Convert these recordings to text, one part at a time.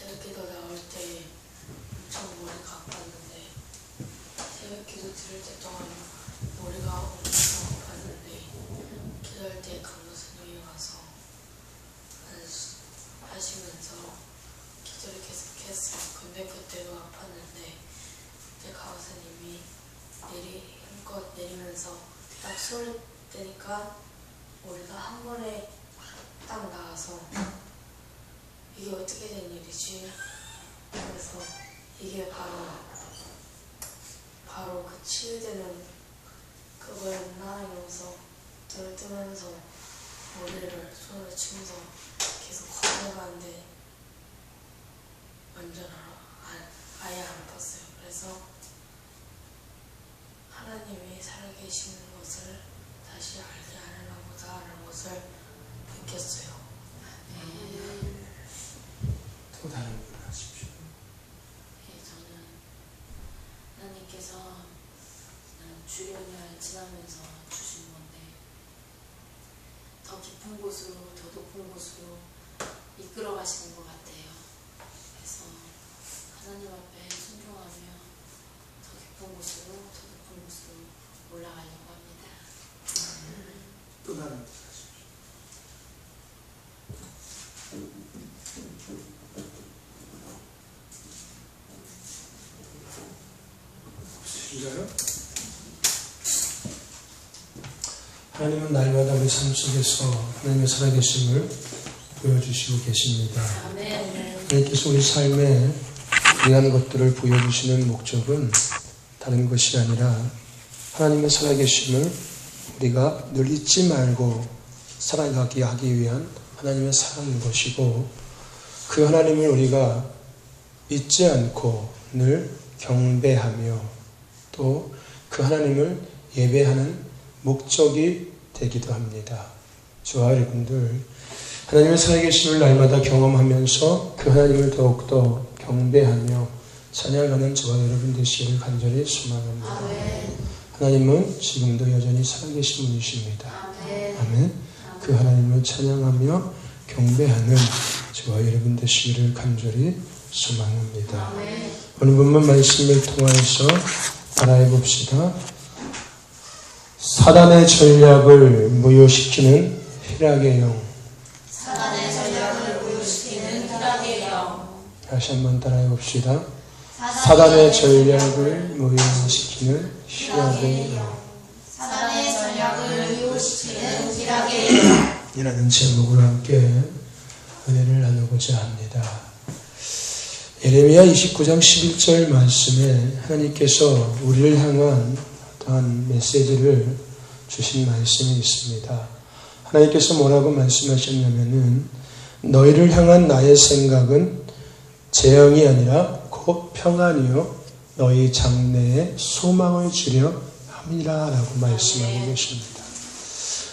새벽기도 나올 때 엄청 머리가 아팠는데 새벽기도 들을 때 동안 머리가 엄청 아팠는데 기도할 때 강도사님이 와서 하시면서 기도를 계속했어요. 근데 그때도 아팠는데 그때 강도사님이 힘껏 내리면서 딱 손을 떼니까 머리가 한 번에 딱 나와서 이게 어떻게 된 일이지? 그래서 이게 바로 그 치유되는 그거였나 이러면서 눈을 뜨면서 머리를 손으로 치면서 계속 걸어가는데 완전 아예 안 아팠어요. 그래서 하나님이 살아계시는 것을 다시 알게 하려나 보다라는 것을 느꼈어요. 또 다른 분 하십시오. 네, 저는 하나님께서 주련을 지나면서 주신 건데 더 깊은 곳으로, 더 높은 곳으로 이끌어 가시는 것 같아요. 그래서 하나님 앞에 순종하며 더 깊은 곳으로, 더 높은 곳으로 올라가려고 합니다. 또 다른 분 하십시오. 없으신가요? 하나님은 날마다 우리 삶 속에서 하나님의 살아계심을 보여주시고 계십니다. 하나님께서 우리 삶에 귀한 것들을 보여주시는 목적은 다른 것이 아니라 하나님의 살아계심을 우리가 늘 잊지 말고 살아가게 하기 위한 하나님의 사랑인 것이고, 그 하나님을 우리가 잊지 않고 늘 경배하며 또 그 하나님을 예배하는 목적이 되기도 합니다. 저와 여러분들, 하나님의 살아계심을 날마다 경험하면서 그 하나님을 더욱더 경배하며 찬양하는 저와 여러분 되시기를 간절히 소망합니다. 하나님은 지금도 여전히 살아계신 분이십니다. 아멘. 그 하나님을 찬양하며 경배하는 저와 여러분 되시기를 간절히 소망합니다. 오늘 본문 말씀을 통해서 따라해 봅시다. 사단의 전략을 무효시키는 희락의 영. 사단의 전략을 무효시키는 희락의 영. 다시 한번 따라해 봅시다. 사단의 전략을 무효시키는 희락의 영. 사단의 전략을 무효시키는 희락의 영. 이라는 제목으로 함께 은혜를 나누고자 합니다. 예레미야 29장 11절 말씀에 하나님께서 우리를 향한 어떠한 메시지를 주신 말씀이 있습니다. 하나님께서 뭐라고 말씀하셨냐면은 너희를 향한 나의 생각은 재앙이 아니라 곧 평안이요 너희 장래에 소망을 주려 함이라 라고 말씀하고 계십니다.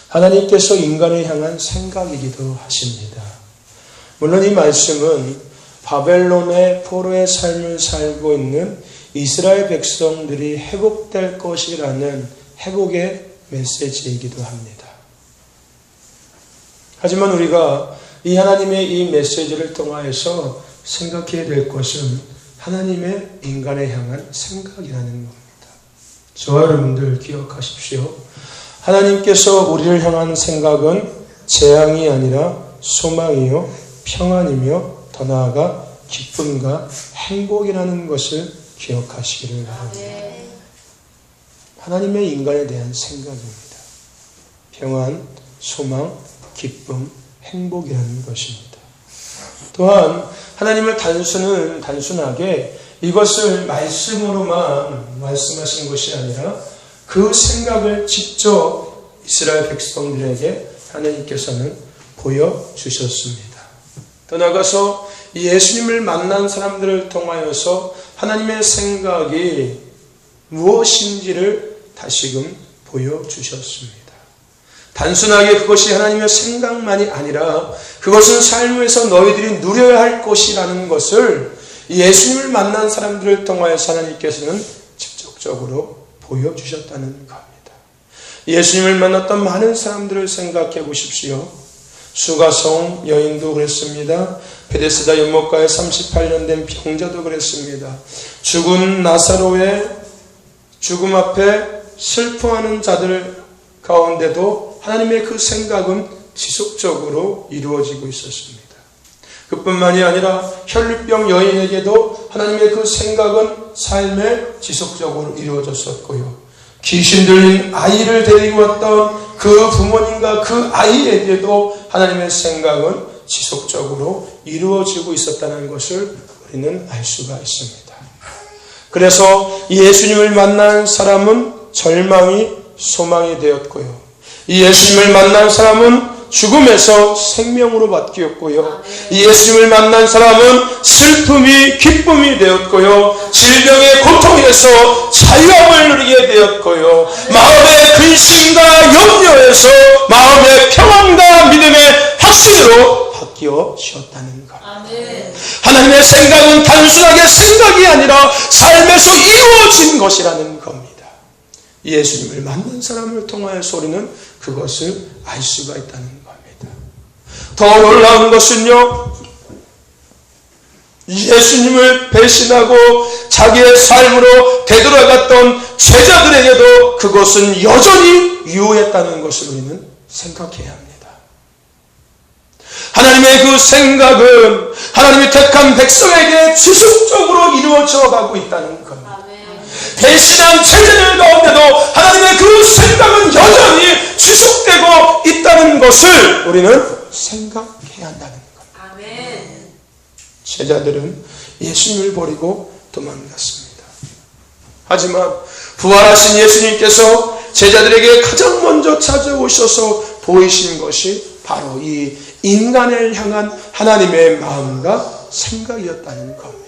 하나님께서 인간을 향한 생각이기도 하십니다. 물론 이 말씀은 바벨론의 포로의 삶을 살고 있는 이스라엘 백성들이 회복될 것이라는 회복의 메시지이기도 합니다. 하지만 우리가 이 하나님의 이 메시지를 통하여서 생각해야 될 것은 하나님의 인간에 향한 생각이라는 겁니다. 저와 여러분들 기억하십시오. 하나님께서 우리를 향한 생각은 재앙이 아니라 소망이요 평안이며 더 나아가 기쁨과 행복이라는 것을 기억하시기를 바랍니다. 하나님의 인간에 대한 생각입니다. 평안, 소망, 기쁨, 행복이라는 것입니다. 또한 하나님을 단순하게 이것을 말씀으로만 말씀하신 것이 아니라 그 생각을 직접 이스라엘 백성들에게 하나님께서는 보여주셨습니다. 더 나아가서 예수님을 만난 사람들을 통하여서 하나님의 생각이 무엇인지를 다시금 보여주셨습니다. 단순하게 그것이 하나님의 생각만이 아니라 그것은 삶에서 너희들이 누려야 할 것이라는 것을 예수님을 만난 사람들을 통하여서 하나님께서는 직접적으로 보여주셨다는 겁니다. 예수님을 만났던 많은 사람들을 생각해 보십시오. 수가성 여인도 그랬습니다. 베데스다 연못가에 38년 된 병자도 그랬습니다. 죽은 나사로의 죽음 앞에 슬퍼하는 자들 가운데도 하나님의 그 생각은 지속적으로 이루어지고 있었습니다. 그뿐만이 아니라 혈류병 여인에게도 하나님의 그 생각은 삶에 지속적으로 이루어졌었고요. 귀신 들린 아이를 데리고 왔던 그 부모님과 그 아이에게도 하나님의 생각은 지속적으로 이루어지고 있었다는 것을 우리는 알 수가 있습니다. 그래서 예수님을 만난 사람은 절망이 소망이 되었고요. 이 예수님을 만난 사람은 죽음에서 생명으로 바뀌었고요. 이 예수님을 만난 사람은 슬픔이 기쁨이 되었고요. 질병의 고통에서 자유함을 누리게 되었고요. 마음의 근심과 염려에서 마음의 평안과 믿음의 확신으로 바뀌어지었다는 것. 하나님의 생각은 단순하게 생각이 아니라 삶에서 이루어진 것이라는 겁니다. 예수님을 만난 사람을 통하여서 우리는 그것을 알 수가 있다는 겁니다. 더 놀라운 것은요, 예수님을 배신하고 자기의 삶으로 되돌아갔던 제자들에게도 그것은 여전히 유효했다는 것을 우리는 생각해야 합니다. 하나님의 그 생각은 하나님이 택한 백성에게 지속적으로 이루어져 가고 있다는 겁니다. 배신한 제자들 가운데도 하나님의 그 생각은 여전히 지속되고 있다는 것을 우리는 생각해야 한다는 겁니다. 아멘. 제자들은 예수님을 버리고 도망갔습니다. 하지만 부활하신 예수님께서 제자들에게 가장 먼저 찾아오셔서 보이신 것이 바로 이 인간을 향한 하나님의 마음과 생각이었다는 겁니다.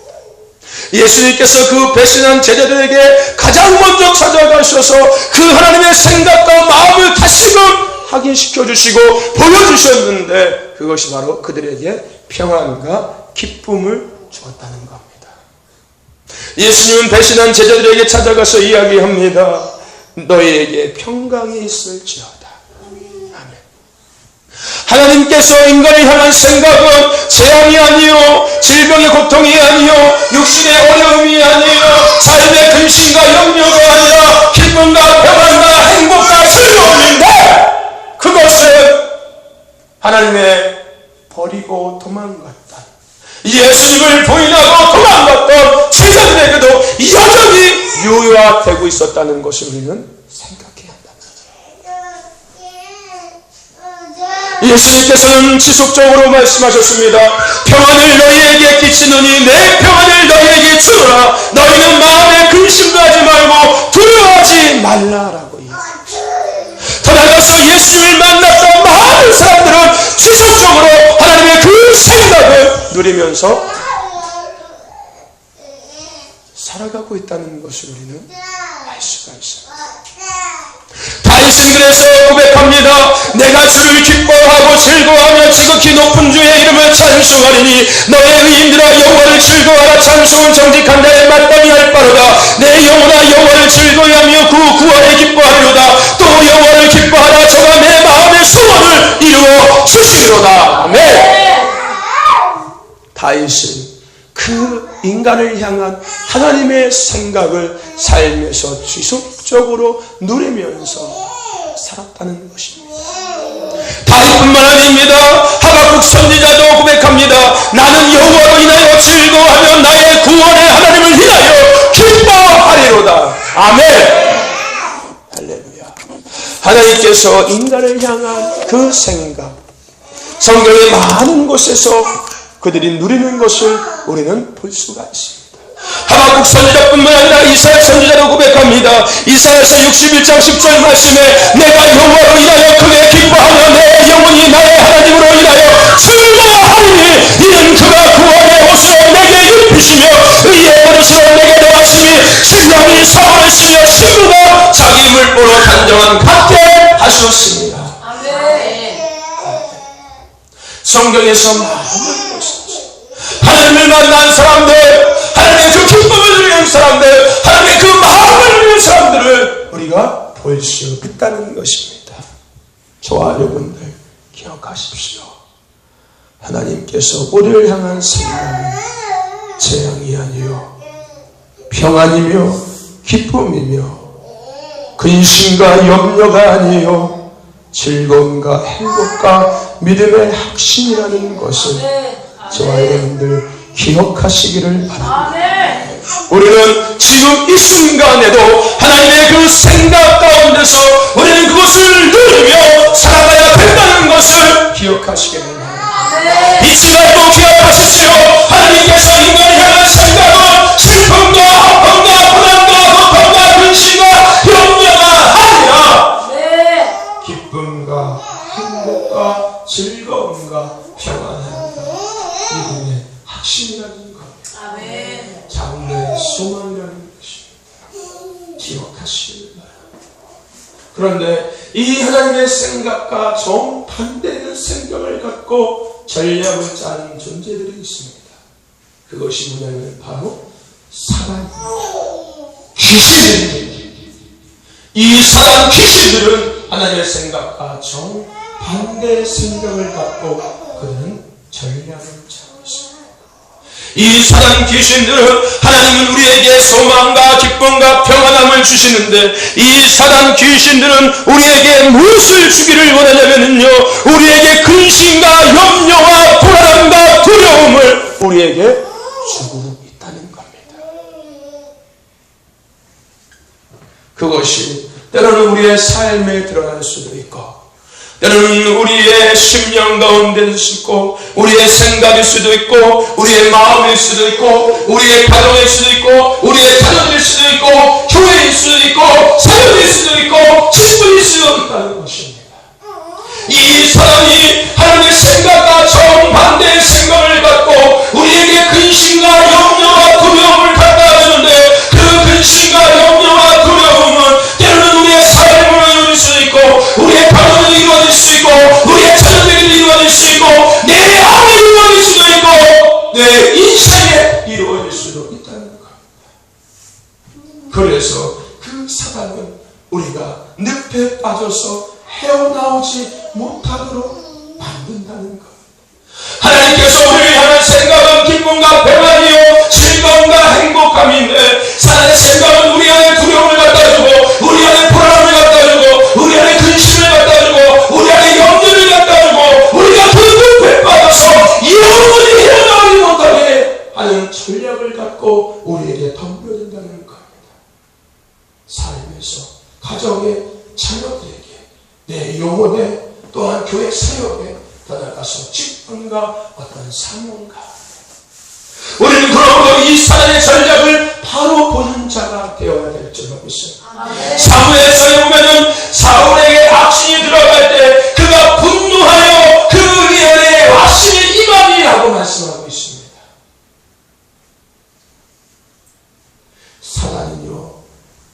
예수님께서 그 배신한 제자들에게 가장 먼저 찾아가셔서 그 하나님의 생각과 마음을 다시금 확인시켜 주시고 보여주셨는데 그것이 바로 그들에게 평안과 기쁨을 주었다는 겁니다. 예수님은 배신한 제자들에게 찾아가서 이야기합니다. 너희에게 평강이 있을지어다. 하나님께서 인간을 향한 생각은 재앙이 아니요, 질병의 고통이 아니요, 육신의 어려움이 아니요, 삶의 근심과 염려가 아니라 기쁨과 평안과 행복과 즐거움인데 그것은 하나님의 버리고 도망갔다. 예수님을 부인하고 도망갔던 제자들에게도 여전히 유효화되고 있었다는 것을 우리는 생각해야 한다. 예수님께서는 지속적으로 말씀하셨습니다. 평안을 너희에게 끼치노니 내 평안을 너희에게 주노라. 너희는 마음에 근심도 하지 말고 두려워하지 말라라고 얘기했습니다. 더 나아가서 예수님을 만났던 많은 사람들은 지속적으로 하나님의 그 생각을 누리면서 살아가고 있다는 것을 우리는 알 수가 있습니다. 다윗은 그래서 고백합니다. 내가 주를 기뻐하고 즐거워하며 지극히 높은 주의 이름을 찬송하리니 너의 의인들아 여호와를 즐거워하라. 찬송은 정직한 자의 마땅히 할 바로다. 내 영혼아 여호와를 즐거워하며 그 구원에 기뻐하리로다. 또 여호와를 기뻐하라. 저가 내 마음의 소원을 이루어 주시리로다. 아멘. 다윗은 그 인간을 향한 하나님의 생각을 삶에서 지속적으로 누리면서 살았다는 것입니다. 다윗뿐만 아닙니다. 하박국 선지자도 고백합니다. 나는 여호와로 인하여 즐거워하며 나의 구원의 하나님을 인하여 기뻐하리로다. 아멘. 할렐루야. 하나님께서 인간을 향한 그 생각, 성경의 많은 곳에서 그들이 누리는 것을 우리는 볼 수가 있습니다. 하박국 선지자뿐만 아니라 이사야 선지자도 고백합니다. 이사야서 61장 10절 말씀에 내가 여호와로 인하여 크게 기뻐하며 내 영혼이 나의 하나님으로 인하여 즐거워하리니 이는 그가 구원의 옷으로 내게 입히시며 의의 버릇으로 내게 더하시니 신랑이 사원을 쓰며 신부가 자기 물보로 단정한 같게 하셨습니다. 성경에서 많은 것이죠. 하나님을 만난 사람들, 하나님의 그 기쁨을 누리는 사람들, 하나님의 그 마음을 누리는 사람들을 우리가 볼 수 있다는 것입니다. 저와 여러분들 기억하십시오. 하나님께서 우리를 향한 생각은 재앙이 아니요 평안이며 기쁨이며 근심과 염려가 아니요 즐거움과 행복과 믿음의 확신이라는 것을 저와 여러분들 기억하시기를 바랍니다. 우리는 지금 이 순간에도 하나님의 그 생각 가운데서 우리는 그것을 누리며 살아가야 된다는 것을 기억하시기를 바랍니다. 잊지 말고 기억하십시오. 하나님께서 인간을 향한 생각은 슬픔과 아픔과 불안과 고통과 근심과 염려가 아니라 기쁨과 행복과 즐거움과 평안함과 믿음의 확신이라는 겁니다. 장래의 소망이라는 것입니다. 기억하시길 바랍니다. 그런데 이 하나님의 생각과 정반대되는 생각을 갖고 전략을 짜는 존재들이 있습니다. 그것이 뭐냐면 바로 사단입니다. 귀신입니다. 이 사단 귀신들은 하나님의 생각과 정반대의 생각을 갖고 그들은 전략을 짜고 있습니다. 이 사단 귀신들은 하나님은 우리에게 소망과 기쁨과 평안함을 주시는데 이 사단 귀신들은 우리에게 무엇을 주기를 원하냐면요 우리에게 근심과 염려와 불안함과 두려움을 우리에게 주고 있다는 겁니다. 그것이 때로는 우리의 삶에 드러날 수도 있고 때로는 우리의 심령 가운데일 수도 있고 우리의 생각일 수도 있고 우리의 마음일 수도 있고 우리의 가정일 수도 있고 우리의 자녀일 수도 있고 교회일 수도 있고 사역일 수도 있고 친구일 수도 있다는 것입니다. 이 사람이 하나님의 생각과 정반대의 생각을 갖고 우리에게 근심과 염려와 두려움을 갖다 주는데 그 근심과 염려와 두려움은 때로는 우리의 삶을 이룰 수 있고 우리의 가정을 이루어질 수 있고 우리의 자녀들이 이루어질 수 있고 내 안에 이루어질 수도 있고 내 인생에 이루어질 수도 있다는 겁니다. 그래서 그 사단은 우리가 늪에 빠져서 헤어나오지 못하도록 만든다는 것. 하나님께서 우리를 향한 생각은 기쁨과 평안이요 즐거움과 행복함인데 사단의 생각은 우리 안에 두려움을 갖다주고 우리 안에 불안함을 갖다주고 우리 안에 근심을 갖다주고 우리 안에 염려를 갖다주고 우리가 그 늪에 빠져서 영원히 헤어나오지 못하게 하는 전략을 갖고 우리에게 덤벼든다는 겁니다. 삶에서 가정에 자녀들에게 내 영혼에 또한 교회 사역에 더 나아가서 직분과 어떤 사명가 우리는 그러므로 이 사단의 전략을 바로 보는 자가 되어야 될 줄 알고 있어요. 사무엘서에 보면은 사울에게 악신이 들어갈 때 그가 분노하여 그 리얼에 악신이 임하니라고 말씀하고 있습니다. 사단은요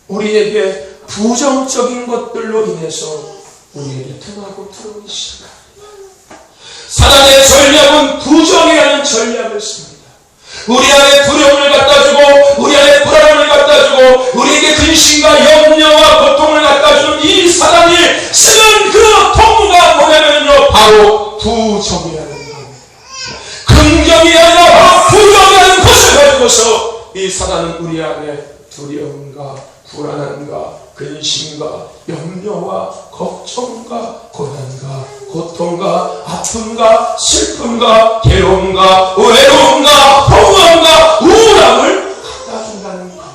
우리에게 부정적인 것들로 인해서 우리에게 통하고 들어오기 시작합니다. 사단의 전략은 부정이라는 전략을 씁니다. 우리 안에 두려움을 갖다주고 우리 안에 불안함을 갖다주고 우리에게 근심과 염려와 고통을 갖다주는 이 사단이 쓰는 그 통로가 뭐냐면요 바로 부정이라는 겁니다. 긍정이 아니라 바로 부정이라는 것을 가지고서 이 사단은 우리 안에 두려움과 불안함과 근심과 염려와 걱정과 고난과 고통과 아픔과 슬픔과 괴로움과 외로움과 허무함과 우울함을 갖다 준다는 겁니다.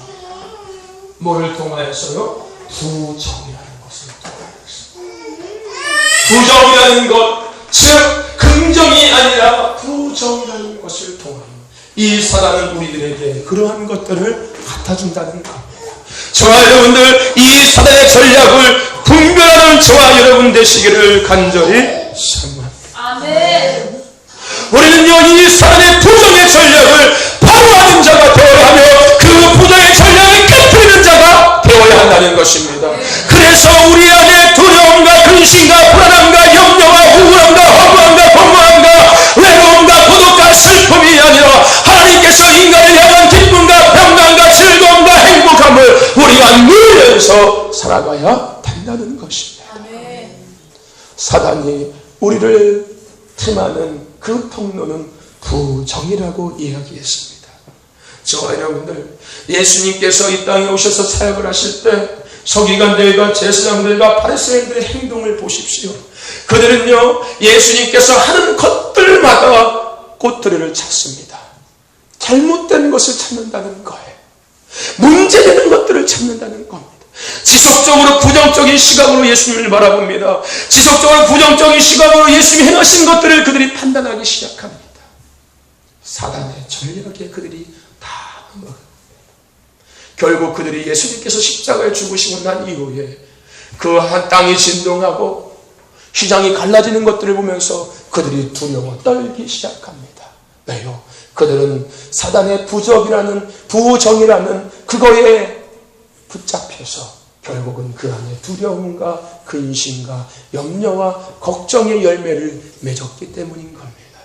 뭐를 통하여서요? 부정이라는 것을 통하여서 부정이라는 것, 즉 긍정이 아니라 부정이라는 것을 통하여 이 사단은 우리들에게 그러한 것들을 갖다 준다는 겁니다. 저와 여러분들 이 사단의 전략을 분별하는 저와 여러분 되시기를 간절히 사모합니다. 아멘. 우리는요 이 사단의 부정의 전략을 바로하는 자가 되어야 하며 그 부정의 전략을 깨뜨리는 자가 되어야 한다는 것입니다. 그래서 우리 안에 두려움과 근심과 불안함과 염려와 우울함과 허무함과 공허함과 외로움과 고독과 슬픔이 아니라 하나님께서 인간을 향한 기쁨과 평강과 즐거움과 행복함을 우리가 누리면서 살아가야 된다는 것입니다. 아멘. 사단이 우리를 틈하는 그 그 통로는 부정이라고 이야기했습니다. 저와 여러분들, 예수님께서 이 땅에 오셔서 사역을 하실 때 서기관들과 제사장들과 바리새인들의 행동을 보십시오. 그들은요, 예수님께서 하는 것들마다 꼬투리를 찾습니다. 잘못된 것을 찾는다는 거예요. 문제되는 것들을 찾는다는 겁니다. 지속적으로 부정적인 시각으로 예수님을 바라봅니다. 지속적으로 부정적인 시각으로 예수님이 행하신 것들을 그들이 판단하기 시작합니다. 사단의 전략에 그들이 다 넘어갑니다. 결국 그들이 예수님께서 십자가에 죽으시고 난 이후에 그 한 땅이 진동하고 시장이 갈라지는 것들을 보면서 그들이 두려워 떨기 시작합니다. 왜요? 그들은 사단의 부정이라는 그거에 붙잡혀서 결국은 그 안에 두려움과 근심과 염려와 걱정의 열매를 맺었기 때문인 겁니다.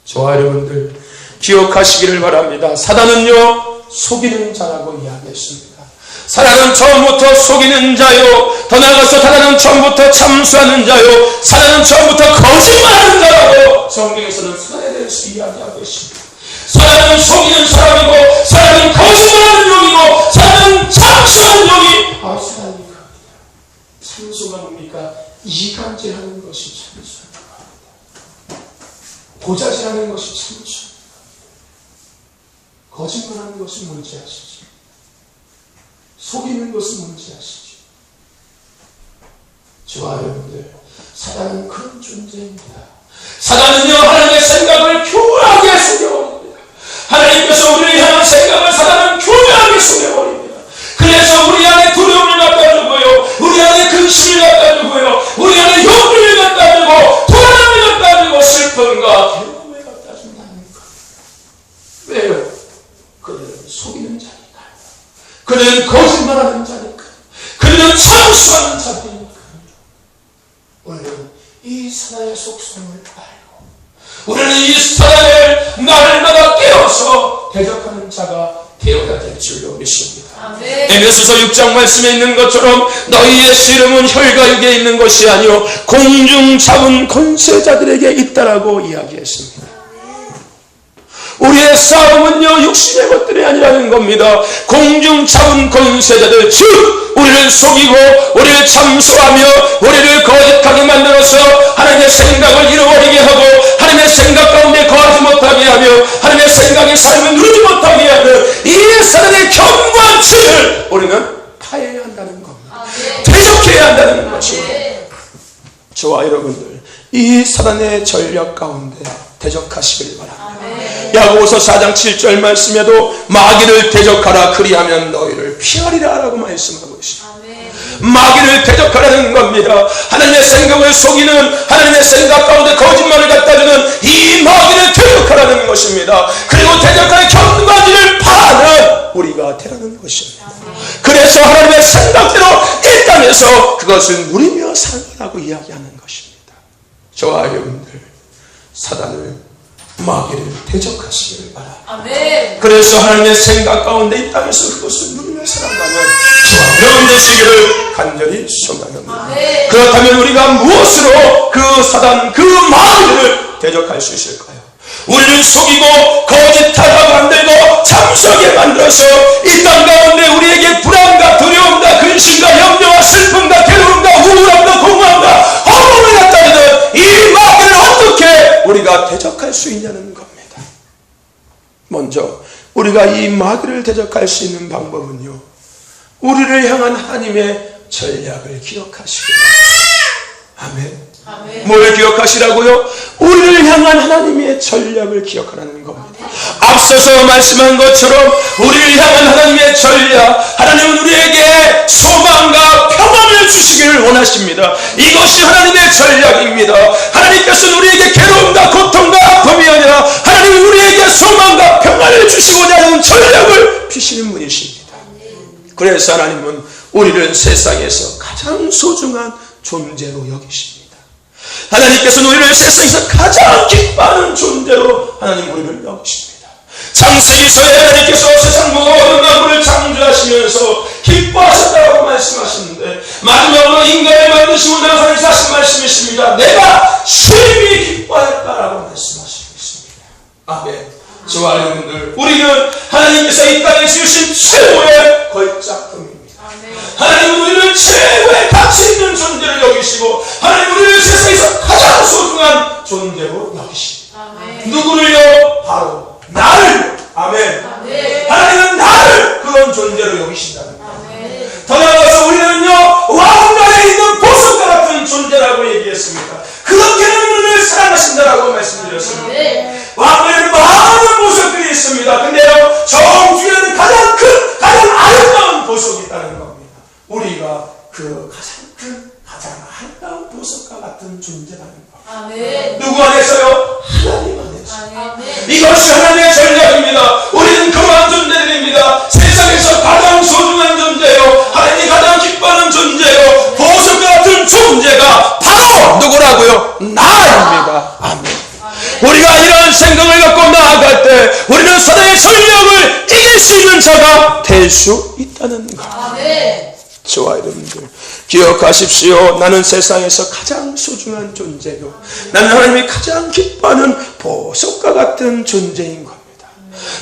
저와 여러분들 기억하시기를 바랍니다. 사단은요, 속이는 자라고 이야기했습니다. 사단은 처음부터 속이는 자요, 더 나아가서 사단은 처음부터 참수하는 자요, 사단은 처음부터 거짓말하는 자라고 성경에서는 사단에 대해서 이야기하고 있습니다. 사단은 속이는 사람이고, 사단은 거짓말하는 영이고, 사단은 참수하는 영이 사단입니다. 참수가 뭡니까? 이간질하는 것이 참수입니다. 고자질하는 것이 참수입니다. 거짓말하는 것이 뭔지 아시죠? 속이는 것은 뭔지 아시죠? 저와 여러분들, 사단은 그런 존재입니다. 사단은요, 하나님의 생각을 교묘하게 속여버립니다. 하나님께서 우리를 향한 생각을 사단은 교묘하게 속여버립니다. 그래서 우리 안에 두려움을 갖다 주고요, 우리 안에 근심을 갖다 주고요, 우리 안에 염려를 갖다 주고, 불안함을 갖다 주고, 슬픔과 괴로움을 갖다 준다는 것. 왜요? 그들은 속이는 자니까요. 그들은 거짓말하는 자니까요. 그들은 참수하는 자니까요. 우리는 이 사단의 속성을 알고, 우리는 이 사단을 날마다 깨어서 대적하는 자가 되어야 될 줄로 믿습니다. 에베소서 6장 말씀에 있는 것처럼 너희의 씨름은 혈과 육에 있는 것이 아니요 공중 잡은 권세자들에게 있다라고 이야기했습니다. 우리의 싸움은요, 육신의 것들이 아니라는 겁니다. 공중 잡은 권세자들, 즉 우리를 속이고 우리를 참소하며 우리를 거짓하게 만들어서 하나님의 생각을 잃어버리게 하고 하나님의 생각 가운데 거하지 못하게 하며 하나님의 생각의 삶을 누리지 못하게 하는 이 사단의 견고한치를 우리는 파해야 한다는 겁니다. 대적해야 한다는 것입니다. 저와 여러분들, 이 사단의 전략 가운데 대적하시길 바랍니다. 야고보서 4장 7절 말씀에도 마귀를 대적하라, 그리하면 너희를 피하리라 라고 말씀하고 있습니다. 마귀를 대적하라는 겁니다. 하나님의 생각을 속이는, 하나님의 생각 가운데 거짓말을 갖다 주는 이 마귀를 대적하라는 것입니다. 그리고 대적할 견고한지를 파하는 우리가 되라는 것입니다. 그래서 하나님의 생각대로 이 땅에서 그것을 누리며 살라고 이야기하는 것입니다. 저와 여러분들, 사단을, 마귀를 대적하시기를 바랍니다. 그래서 하나님의 생각 가운데 이 땅에서 그것을 누리며 살아가면 저와 여러분 되시기를 간절히 소망합니다. 그렇다면 우리가 무엇으로 그 사단, 그 마귀를 대적할 수 있을까요? 우리를 속이고 거짓하게 만들고 참수하게 만들어서 이 땅 가운데 우리에게 불안과 두려움과 근심과 염려와 슬픔과 괴로움과 우울함과 공허함과 허무함을 갖다 주는 이 마귀를 어떻게 우리가 대적할 수 있냐는 겁니다. 먼저 우리가 이 마귀를 대적할 수 있는 방법은요, 우리를 향한 하나님의 전략을 기억하시기 바랍니다. 아멘. 뭘 기억하시라고요? 우리를 향한 하나님의 전략을 기억하라는 겁니다. 앞서서 말씀한 것처럼 우리를 향한 하나님의 전략, 하나님은 우리에게 소망과 평안을 주시기를 원하십니다. 이것이 하나님의 전략입니다. 하나님께서는 우리에게 괴로움과 고통과 아픔이 아니라 하나님은 우리에게 소망과 평안을 주시고자 하는 전략을 피시는 분이십니다. 그래서 하나님은 우리를 세상에서 가장 소중한 존재로 여기십니다. 하나님께서는 우리를 세상에서 가장 기뻐하는 존재로 하나님 우리를 여기십니다. 창세기서에 하나님께서 세상 모든 만물을 창조하시면서 기뻐하셨다고 말씀하시는데, 마지막으로 인간을 만드시고 나서 하신 말씀이십니다. 내가 심히 기뻐했다라고 말씀하십니다. 아멘. 저와 여러분들, 우리는 하나님께서 이 땅에 주신 최고의 걸작품입니다. 하나님은 우리를 최고의 가치 있는 존재를 여기시고, 하나님은 우리를 세상에서 가장 소중한 존재로 여기십니다. 누구를요? 바로 나를. 아멘. 하나님은 나를 그런 존재로 여기신다는 거예요. 더 나아가서 우리는요, 왕관에 있는 보석과 같은 존재라고 얘기했습니다. 그렇게는 우리를 사랑하신다라고 말씀드렸습니다. 왕관에는 많은 보석들이 있습니다. 근데요, 저 중에는 가장 큰, 가장 아름다운 보석이 있다는 겁니다. 우리가 그 가장 큰, 가장 아름다운 보석과 같은 존재라는 겁니다. 누구 안에서요? 하나님 안에서. 이것이 하나님의 전략입니다. 우리는 그러한 존재들입니다. 세상에서 가장 소중한 존재요, 하나님이 가장 기뻐하는 존재요, 보석과 같은 존재가 바로 누구라고요? 나입니다. 아멘. 우리가 이런 생각을 갖고 나아갈 때 우리는 사단의 전략을 이길 수 있는 자가 될 수 있다는 것. 저와 여러분들 기억하십시오. 나는 세상에서 가장 소중한 존재요, 나는 하나님이 가장 기뻐하는 보석과 같은 존재인 겁니다.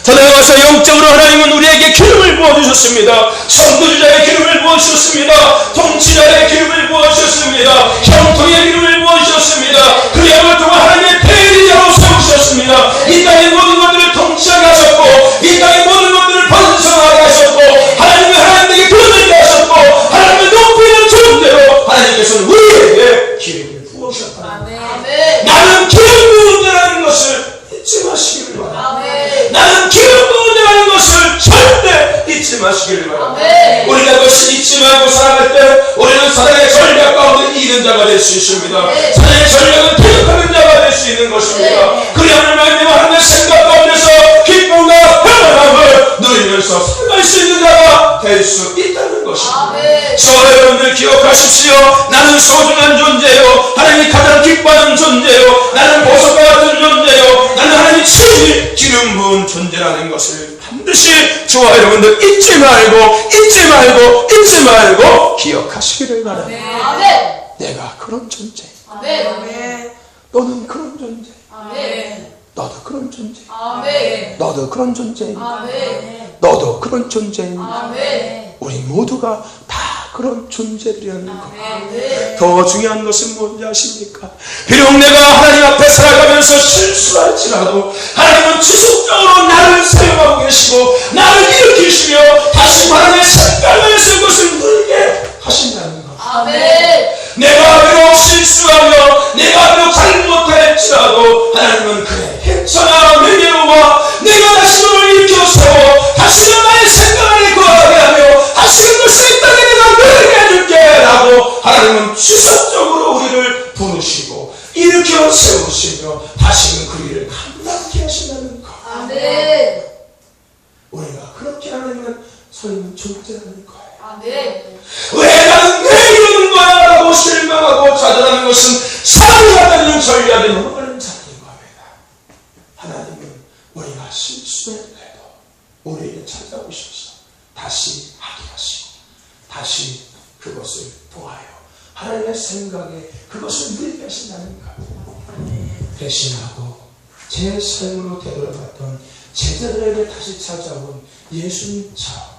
더 나아가서 영적으로 하나님은 우리에게 기름을 부어주셨습니다. 선두주자의 기름을 부어주셨습니다. 통치자의 기름을 부어주셨습니다. 형통의 기름을 부어주셨습니다. 그 영을 통해 하나님의 대리자로 세우셨습니다. 이 땅의 모든 것들을 통치하게 하셨고, 이 땅의 모든 것들을 번성하게 하셨고, 하나님의 하나님에게 드러내게 하셨고, 하나님을 높이는 존재로 하나님께서는 우리에게 기름을 부어주셨다. 나는 기름 부은 자라는 것을 잊지 마시기를 바랍니다. 나는 기름 부은 자라는 것을 절대 잊지 마시기를 바랍니다. 우리가 그것을 잊지 말고 살아갈 때 우리는 사단의 전략 가운데 이기는 자가 될 수 있습니다. 사단의 전략은 대적하는 자가 될 수 있는 것입니다. 그리하는 말씀 하나님의 생각 가운데서 기쁨과 평안함을 누리면서 살아갈 수 있는 자가 될 수 있다는 것입니다. 저와 여러분들 기억하십시오. 나는 소중한 존재요, 하나님이 가장 기뻐하는 존재요, 나는 보석과 같은 존재요, 나는 하나님이 친히 기름 부은 존재라는 것을 반드시 저와 여러분들 잊지 말고 기억하시기를 바랍니다. 내가 그런 존재, 너는 그런 존재, 너도 그런 존재, 너도 그런 존재입니다. 너도 그런 존재입니다. 우리 모두가 다 그런 존재들이라는 겁니다. 더 중요한 것은 뭔지 아십니까? 비록 내가 하나님 앞에 살아가면서 실수할지라도 하나님은 지속적으로 나를 사용하고 계시고 나를 일으키시며 다시 하나님의 색깔을 쓸 것을 누리게 하신다는 겁니다. 내가 비록 실수하며 내가 비록 잘못할지라도 하나님은 그래 행처나 매개로와 내가 다시 너를 일으켜 세워 다시는 나의 생각을 거하게 하며 다시는 너의 땅에 내가 누리게 해줄게 라고 하나님은 지속적으로 우리를 부르시고 일으켜 세우시며 다시는 그 일을 감당케 하신다는 것. 우리가 그렇게 하나님은 서는 존재라는 거예요. 왜 나는 왜 이러는 거야 라고 실망하고 좌절하는 것은 사람이 갖다는 전략에 넘어가는 자리인 겁니다. 하나님은 우리가 실수해도 우리에게 찾아오셔서 다시 하게 하시고 다시 그것을 보아요, 하나님의 생각에 그것을 누리게 하신다는 것. 대신하고 제 삶으로 되돌아갔던 제자들에게 다시 찾아온 예수님처럼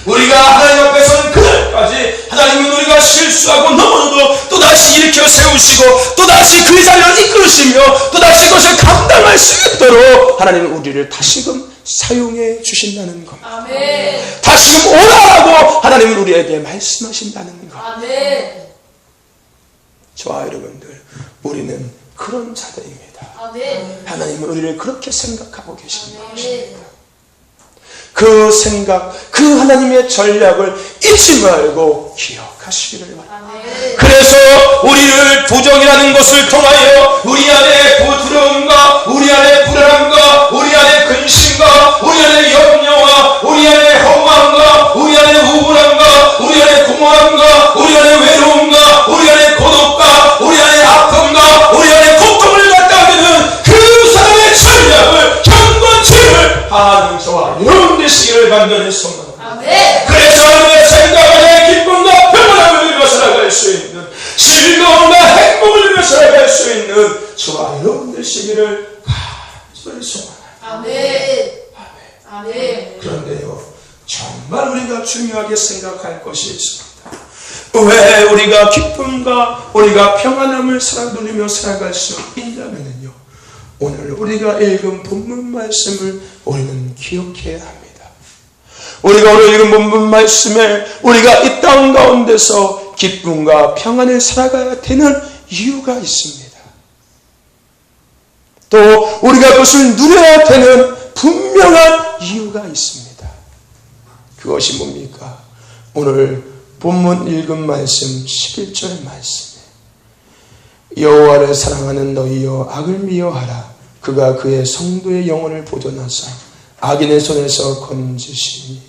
우리가 하나님 앞에서는 그날까지 하나님은 우리가 실수하고 넘어져도 또다시 일으켜 세우시고 또다시 그 자리를 이끌으시며 또다시 그것을 감당할 수 있도록 하나님은 우리를 다시금 사용해 주신다는 겁니다. 다시금 오라고 하나님은 우리에게 말씀하신다는 것. 저와 여러분들, 우리는 그런 자들입니다. 하나님은 우리를 그렇게 생각하고 계십니다. 그 생각, 그 하나님의 전략을 잊지 말고 기억하시기를 바랍니다. 그래서 우리를 부정이라는 것을 통하여 우리 안에 두려움과 우리 안에 불안함과 우리 안에 근심과 우리 안에 염려와 우리 안에 허무함과 우리 안에 우울함과 우리 안에 공허함과 우리 안에 외로움과 우리 안에 고독과 우리 안에 아픔과 우리 안에 고통을 갖다 주는 그 사람의 전략을 경건치를 하는 저와 여러분 되시기를 간절히 소망합니다. 그래서 하나님의 생각에 기쁨과 평안함을 누리며 살아갈 수 있는, 즐거움과 행복을 누리며 살아갈 수 있는 저와 여러분 되시기를 간절히 간절히 소원합니다. 아멘. 아멘. 그런데요, 정말 우리가 중요하게 생각할 것이 있습니다. 왜 우리가 기쁨과 우리가 평안함을 누리며 살아갈 수 있냐면요, 오늘 우리가 읽은 본문 말씀을 우리는 기억해야 합니다. 우리가 오늘 읽은 본문 말씀에 우리가 이 땅 가운데서 기쁨과 평안을 살아가야 되는 이유가 있습니다. 또 우리가 그것을 누려야 되는 분명한 이유가 있습니다. 그것이 뭡니까? 오늘 본문 읽은 말씀 11절 말씀에 여호와를 사랑하는 너희여 악을 미워하라. 그가 그의 성도의 영혼을 보존하사 악인의 손에서 건지시니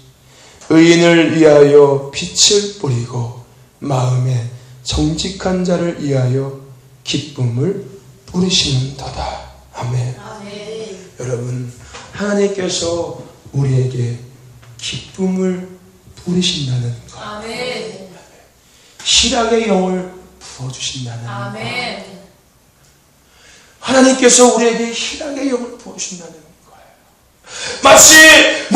의인을 위하여 빛을 뿌리고 마음에 정직한 자를 위하여 기쁨을 뿌리시는도다. 아멘. 아멘. 여러분, 하나님께서 우리에게 기쁨을 뿌리신다는 것, 아멘. 희락의 영을 부어주신다는 것, 아멘. 하나님께서 우리에게 희락의 영을 부어주신다는 거예요. 마치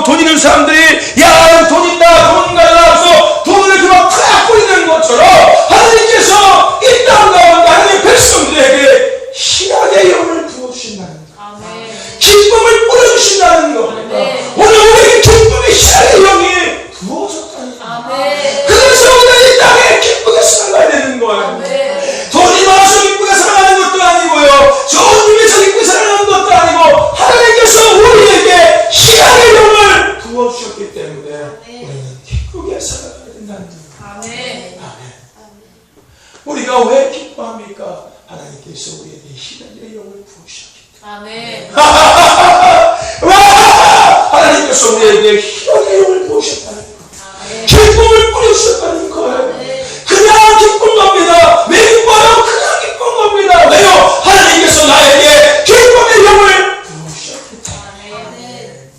돈 있는 사람들이 야, 돈 있다, 돈 가져와서 돈을 그만 팍 뿌리는 것처럼 하나님께서 이 땅 가운데 하나님의 백성들에게 희락의 영을 부어주신다는 것, 아멘. 기쁨을 뿌려주신다는 겁니다. 아멘. 오늘 우리에게 기쁨의 희락의 영이 부어졌다는 겁니다. 아멘. 그래서 우리가 이 땅에 기쁘게 살아가야 되는 거예요. 아멘. 돈이 많아서 기쁘게 살아가는 것도 아니고요, 좋은 집에서 기쁘게 살아가는 것도 아니고, 하나님께서 우리에게 희락의 영을 부어주셨기 때문에 우리는 기쁘게 살아가야 된다는 거예요. 아멘. 우리가 왜 기뻐합니까? 하나님께서 우리에게 희락의 영을 부으셨기 아멘. 때문에. 하나님께서 우리에게 희락의 영을 부으셨다는 거예요. 기쁨을 뿌리셨다는 거예요. 그냥 기쁜 겁니다. 왜 기뻐요? 그냥 기쁜 겁니다. 왜요? 하나님께서 나에게 기쁨의 영을 부으셨기 때문에.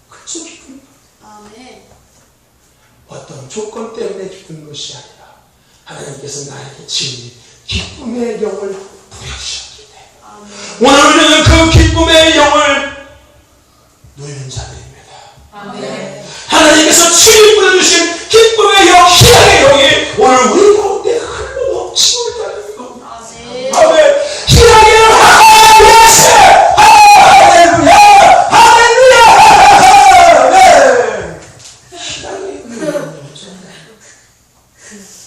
그래서 기쁜 거예요. 아멘. 어떤 조건 때문에 기쁜 것이 아니라 하나님께서 나에게 친히 기쁨의 영을 부여주셨기 때문에 오늘 우리는 그 기쁨의 영을 누리는 자들입니다. 아멘. 하나님께서 친히 뿌려주신 기쁨의 영, 희락의 영이 오늘 우리 가운데 흘러 넘치고 있다는 겁니다. 아멘. 아멘. 희락의 영, 할렐루야, 할렐루야. 네. 희락의 영을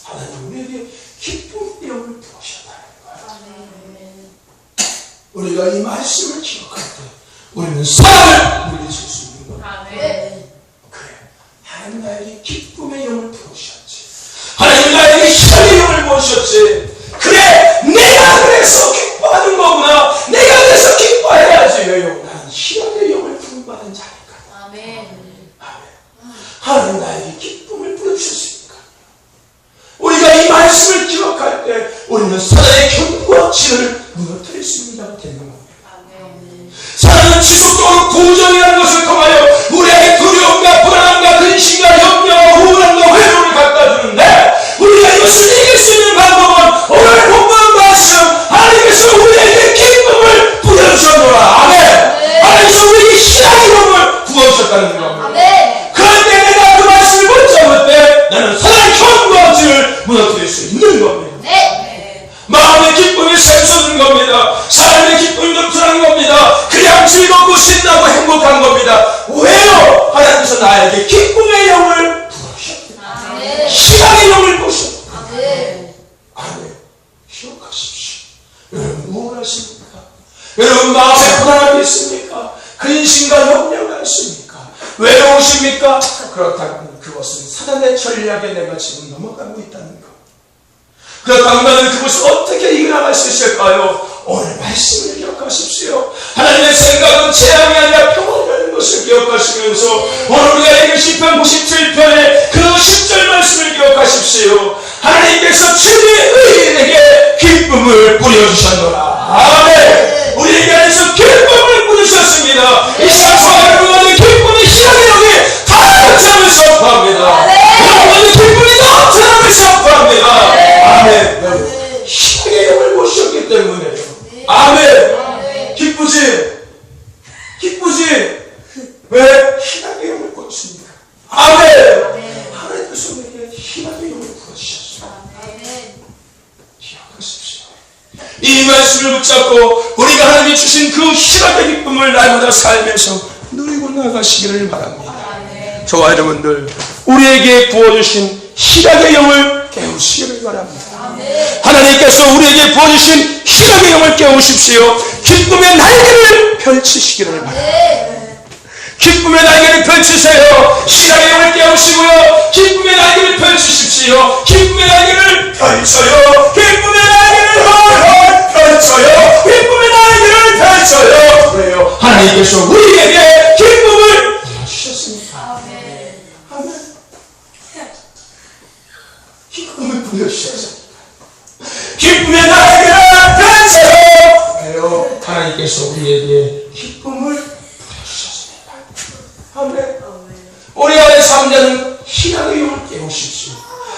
하나님 우리에게 기쁨의 영을 부으셨다는 거예요. 우리가 이 말씀을 기억할 때 우리는 사랑을 누릴 수 있는 겁니다. 아멘. 그래, 하나님 나에게 기쁨의 영을 부으셨지. 하나님 나에게 희락의 영을 부으셨지. 그래, 내가 그래서 기뻐하는 거구나. 내가 그래서 기뻐해야지. 왜요? 나는 희락의 영을 부음받은 자니까. 아멘. 아멘. 하나님 나에게 기쁨을 부어주셨으니까. 우리가 이 말씀을 기억할 때 우리는 사단의 견고한 진을 무너뜨릴 수 있다고 되는 겁니다. 아멘. 사랑은 지속적으로 고정이라는 것을 통하여 우리에게 두려움과 불안함과 근심과 염려와 우울함과 외로움을 갖다 주는데, 우리가 이것을 이길 수 있는 방법은 오늘 본문 말씀, 하나님께서 우리에게 기쁨을 부어주셨노라. 아멘. 하나님께서 우리에게 희락의 영을 부어주셨다는 겁니다. 아멘. 그럴 때 내가 그 말씀을 붙잡을 때 나는 사랑의 견고한 진을 무너뜨릴 수 있는 겁니다. 네. 마음의 기쁨이 샘솟는 겁니다. 삶의 기쁨이 넘쳐나는 겁니다. 그냥 즐겁고 신나고 행복한 겁니다. 왜요? 하나님께서 나에게 기쁨의 영을 부으셨기 때문에. 아멘. 희락의 영을 부으셨기 때문에. 아멘. 아멘. 기억하십시오. 여러분 우울하십니까? 여러분 마음에 불안함이 있습니까? 근심과 염려가 있습니까? 외로우십니까? 그렇다면 그것은 사단의 전략에 내가 지금 넘어가고 있다는 것. 그렇다면 나는 그것을 어떻게 이겨나갈 수 있을까요? 오늘 말씀을 기억하십시오. 하나님의 생각은 재앙이 아니라 평안이라는 것을 기억하시면서 오늘 우리가 읽은 시편 97편의 그 10절 말씀을 기억하십시오. 하나님께서 친히 의인에게 기쁨을 뿌려주셨노라. 아멘. 우리에게 안에서 기쁨을 뿌리셨습니다. 이 상황을 보는 기쁨의 희락의 영이 가득함을 선포합니다. 여러분의 기쁨이 넘쳐남을 선포합니다. 아멘. 희락의 영을 보셨기 때문에 아멘. 기쁘지 기쁘지? 왜? 희락의 영을 부었습니다. 아멘! 하나님께서 우리에게 희락의 영을 부어주셨어요. 기억하십시오. 이 말씀을 붙잡고 우리가 하나님이 주신 그 희락의 기쁨을 날마다 살면서 누리고 나가시기를 바랍니다. 저와 여러분들, 우리에게 부어주신 희락의 영을 깨우시기를 바랍니다. 하나님께서 우리에게 부어주신 희락의 영을 깨우십시오. 기쁨의 날개를 펼치시기를 바랍니다. 기쁨의 날개를 펼치세요. 희락의 영을 깨우시고요. 기쁨의 날개를 펼치십시오. 기쁨의 날개를 펼쳐요. 기쁨의 날개를 헐헐 펼쳐요. 기쁨의 날개를 펼쳐요. 그래요. 하나님께서 우리에게 기쁨을 부여주셨습니다. 아멘. 기쁨을 부여주셨습니다. 기쁨의 날개를 펼쳐요. 그래요. 하나님께서 우리에게 기쁨을 부여주셨습니다. 아멘. 우리 안에 잠자는 희락의 영을 깨우십시오.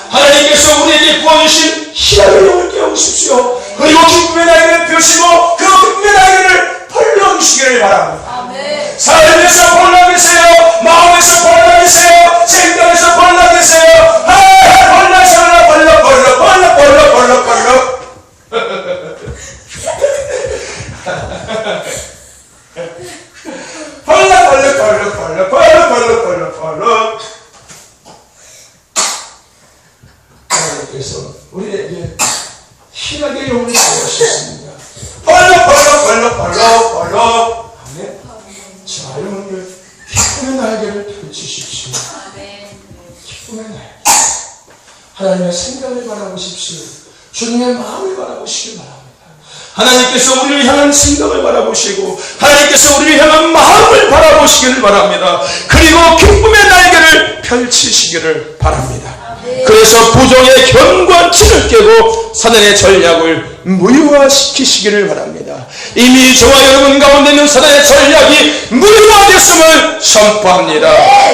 하나님께서 우리에게 부어주신 희락의 영을 깨우십시오. 그리고 기쁨의 날개를 펴시고 그 기쁨의 날개를 벌려주시기를 바랍니다. 삶에서 벌려주세요. 마음에서 벌려주세요. 생각에서 벌려주세요. 벌려서 벌려. 벌려. 하나님께서 우리에게 희락의 영을 주셨습니다. 벌려. 아멘. 자, 여러분들 기쁨의 날개를 펼치십시오. 기쁨의 날개. 하나님의 생각을 바라보십시오. 주님의 마음을 바라보시길 바랍니다. 하나님께서 우리를 향한 생각을 바라보시고 하나님께서 우리를 향한 마음을 바라보시기를 바랍니다. 그리고 기쁨의 날개를 펼치시기를 바랍니다. 그래서 부정의 견고한치를 깨고 사단의 전략을 무효화시키시기를 바랍니다. 이미 저와 여러분 가운데 있는 사단의 전략이 무효화됐음을 선포합니다.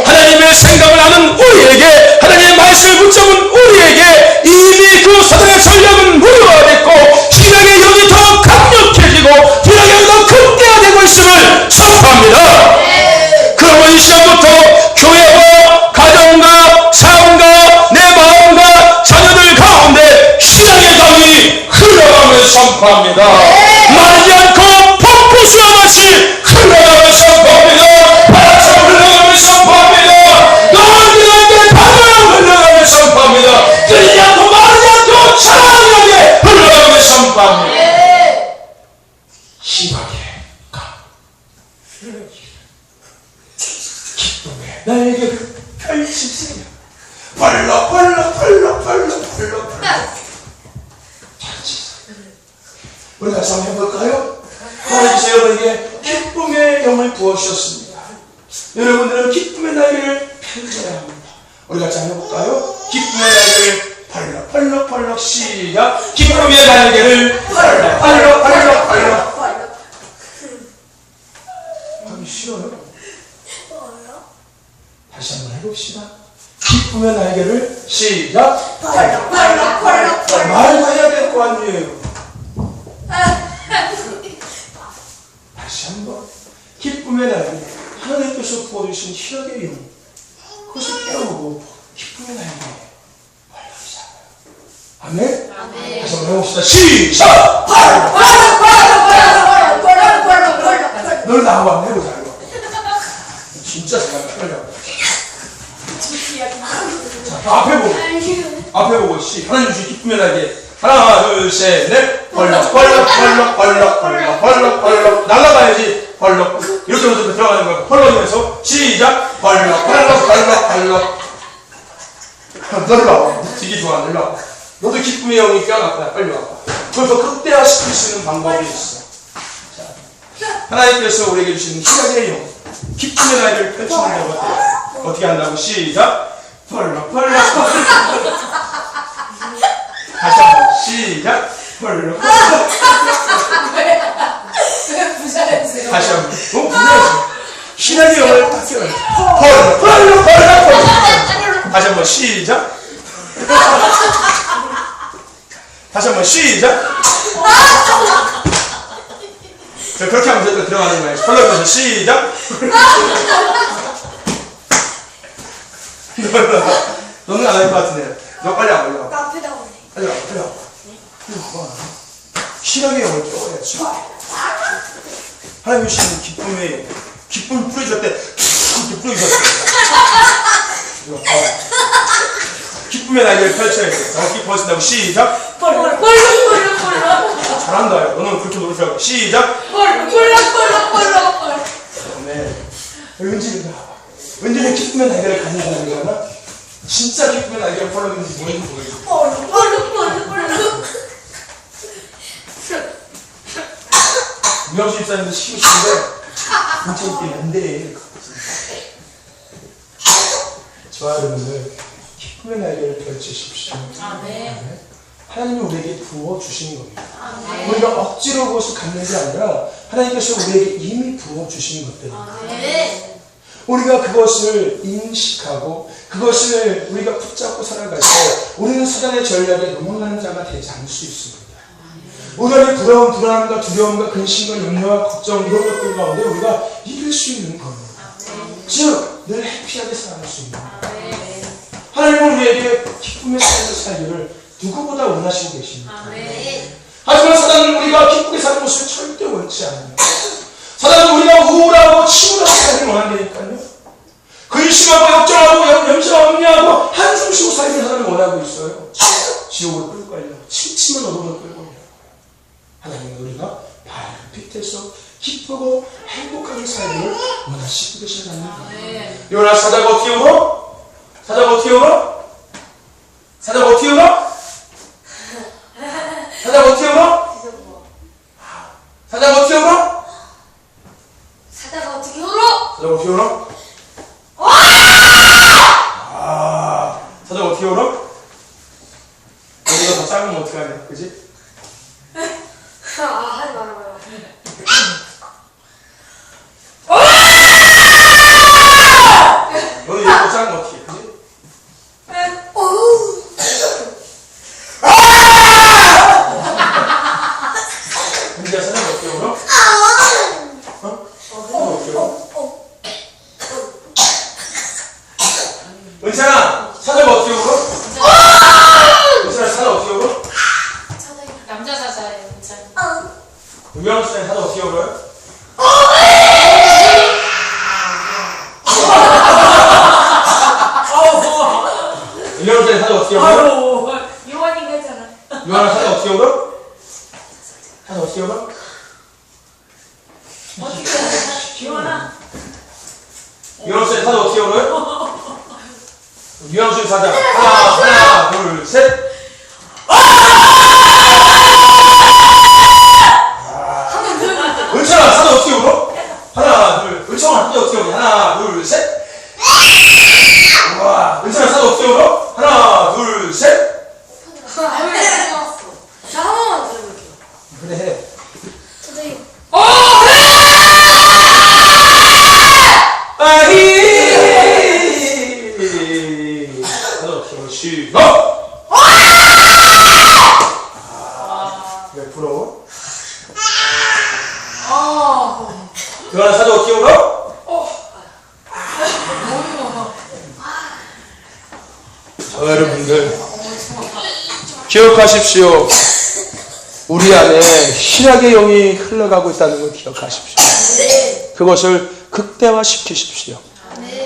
하나님의 생각을 아는 우리에게, 하나님의 말씀을 붙잡은 우리에게 이미 그 사단의 전략은 무효화됐고 희락의 영이 더 강력해지고 희락의 영이 더 극대화되고 있음을 선포합니다. 그러면 이 시간부터 교회와 가정과 삶과 내 마음과 자녀들 가운데 희락의 강이 흘러가며 선포합니다. 마르지 않고 폭포수와 같이 흘러가며 선포합니다. 바람처럼 흘러가며 선포합니다. 너희들에게 방향 흘러가며 선포합니다. 뜨지 않고 마르지 않고 찬란하게 흘러가며 선포합니다. 희락의 강, 기쁨의 날개를 펼치세요. 벌러 우리 같이 한번 해볼까요? 하나님께서 여러분에게 기쁨의 영을 부어주셨습니다. 여러분들은 기쁨의 날개를 펼쳐야 합니다. 우리 같이 한번 해볼까요? 기쁨의 날개를 벌러 시작. 기쁨의 날개를 벌러 하기 싫어요? 다시 한번 해봅시다. 기쁨의 날개를 시작. 말도 해야 될 거 아니에요. 다시 한번. 기쁨의 날개, 하나님께서 부어주신 희락의 영, 그것을 깨우고 기쁨의 날개 벌려주세요. 아멘. 다시 한번 해봅시다. 시작. 널 나와 한번 해보자. 진짜 잘하려. 자, 앞에 보고 하나님 주신 기쁨의 날개. 하나, 둘, 셋, 넷. 벌럭 날아가야지. 벌럭 이렇게 해서 들어가는 거야. 벌럭이면서 시작. 벌럭 너를 와봐. 되게 좋아. 너를 와봐. 너도 기쁨의 영이 깨어났다. 빨리 와봐. 그걸 더 극대화시킬 수 있는 방법이 있어. 자, 하나님께서 우리에게 주신 희락의 영, 기쁨의 날개를 펼치는 거 어떻게 한다고? 시작. 벌럭 다시 한번 시작. 벌럭 다시 한번. 너무 부자였어. 희락의 영을 딱 깨워요. 벌럭 다시 한번 시작. 다시 한번 시작. 자, 그렇게 하면서 또 들어가는 거예요. 펄럭이면서 시작. 너는 안 할 것 같은데. 너 빨리 안 올려. 나 앞에다 올래. 빨리 와, 빨리 와. 빨리 와. 희락의 영을 껴야지. 하나님 주시는 기쁨을 뿌려줄 때 이렇게 뿌려주셨어요. 기쁨의 날개를 펼쳐야 돼. 자, 기뻐하신다고 시작. 펄럭. 잘한다. 너는 그렇게 노력하고 시작. 네. 은진이 기쁨의 날개를 가진 사람이잖아. 진짜 기쁨의 날개를 펄럭이는지 모르는 거예요. 유영수 집사님도 시키고 싶은데 은진이 때문에 안 돼. 저와 여러분들 기쁨의 날개를 펼치십시오. 아멘. 하나님이 우리에게 부어주신 겁니다. 우리가 억지로 그것을 갖는 게 아니라 하나님께서 우리에게 이미 부어주신 것들입니다. 아멘. 우리가 그것을 인식하고 그것을 우리가 붙잡고 살아갈 때 우리는 사단의 전략에 넘어가는 자가 되지 않을 수 있습니다. 우리의 불안함과 두려움과 근심과 염려와 걱정 이런 것들 가운데 우리가 이길 수 있는 겁니다. 즉 늘 해피하게 살아갈 수 있는 겁니다. 하나님은 우리에게 기쁨의 삶을 살기를 누구보다 원하시고 계십니다. 하지만 사단은 우리가 기쁘게 사는 것을 절대 원치 않습니다. 사단은 우리가 우울하고 치밀하게 살기를 원한다니까요. 근심하고 걱정하고 염려하고 염려하고 한숨 쉬고 살기를 사단은 원하고 있어요. 지옥으로 끌고 가려고 침침한 어둠으로 끌고 가려고. 하나님은 우리가 밝은 빛에서 기쁘고 행복하게 살기를 원하시고 계신다는 거예요. 요나 사자가 어떻게 울어? 사자가 어떻게 울어? 사자가 어떻게 울어? 사자가 어떻게 울어? 사자가 어떻게 울어? 사자가 어떻게 울어? 사자가 어떻게 울어? 사자가 어떻게 울어? 여기가 더 작으면 어떡하냐, 그지? 하지 말아봐요. 너는 이거 더 작으면 어떡해, 그지? 근데 사자가 어떻게 울어? 사자가 어떻게 울어? 은찬아, 사자가 어떻게 울어? 은찬아, 사자 어떻게 울어? 남자 사자예요, 진짜. 유명한 수장이 사자 어떻게 울어요? 유명한 수장이 사자 어떻게 울어요? 요한이가 했잖아. 유명한 사자 어떻게 울어? 사자 어떻게 울어? 요한아. 유명한 수장이 사자 어떻게 울어요? 유명한 수장이 사자 하나, 둘, 셋. 은찬아, 사자 어떻게 울어? 하나, 둘. 은찬아, 사자 어떻게 울어? 하나, 둘, 셋. 우와. 은찬아, 사자 어떻게 울어? 하나, 둘, 셋. 자, 한 번만 들어볼게요. 그래, 해. 선생님. 아히. 사자 어떻게 울어? 시작. 왜 부러워? 유한아, 사자 어떻게 울어? 저 여러분들 기억하십시오. 우리 안에 희락의 영이 흘러가고 있다는 걸 기억하십시오. 그것을 극대화시키십시오.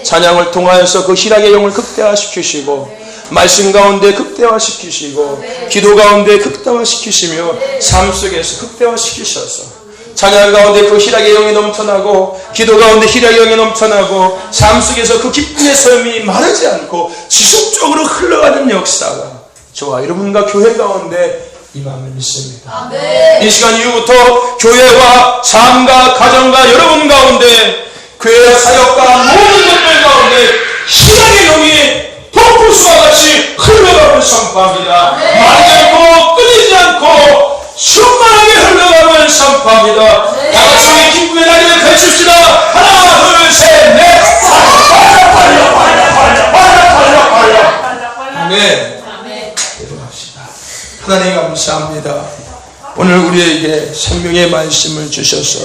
찬양을 통하여서 그 희락의 영을 극대화시키시고 말씀 가운데 극대화시키시고 기도 가운데 극대화시키시며 삶 속에서 극대화시키셔서 찬양 가운데 그 희락의 영이 넘쳐나고 기도 가운데 희락의 영이 넘쳐나고 삶 속에서 그 기쁨의 삶이 마르지 않고 지속적으로 흘러가는 역사가 저와 여러분과 교회 가운데 임함을 믿습니다. 이 시간 이후부터 교회와 삶과 가정과 여러분 가운데 교회와 사역과 모든 것들 가운데 희락의 영이 폭포수와 같이 흘러가는 선포합니다. 마르지 않고 끊이지 않고 충만하게 흘러가는 선포합니다. 다같이 우리 기쁨의 날개를 펼칩시다. 하나, 둘, 셋, 넷. 빨리. 아멘. 일어납시다. 하나님 감사합니다. 오늘 우리에게 생명의 말씀을 주셔서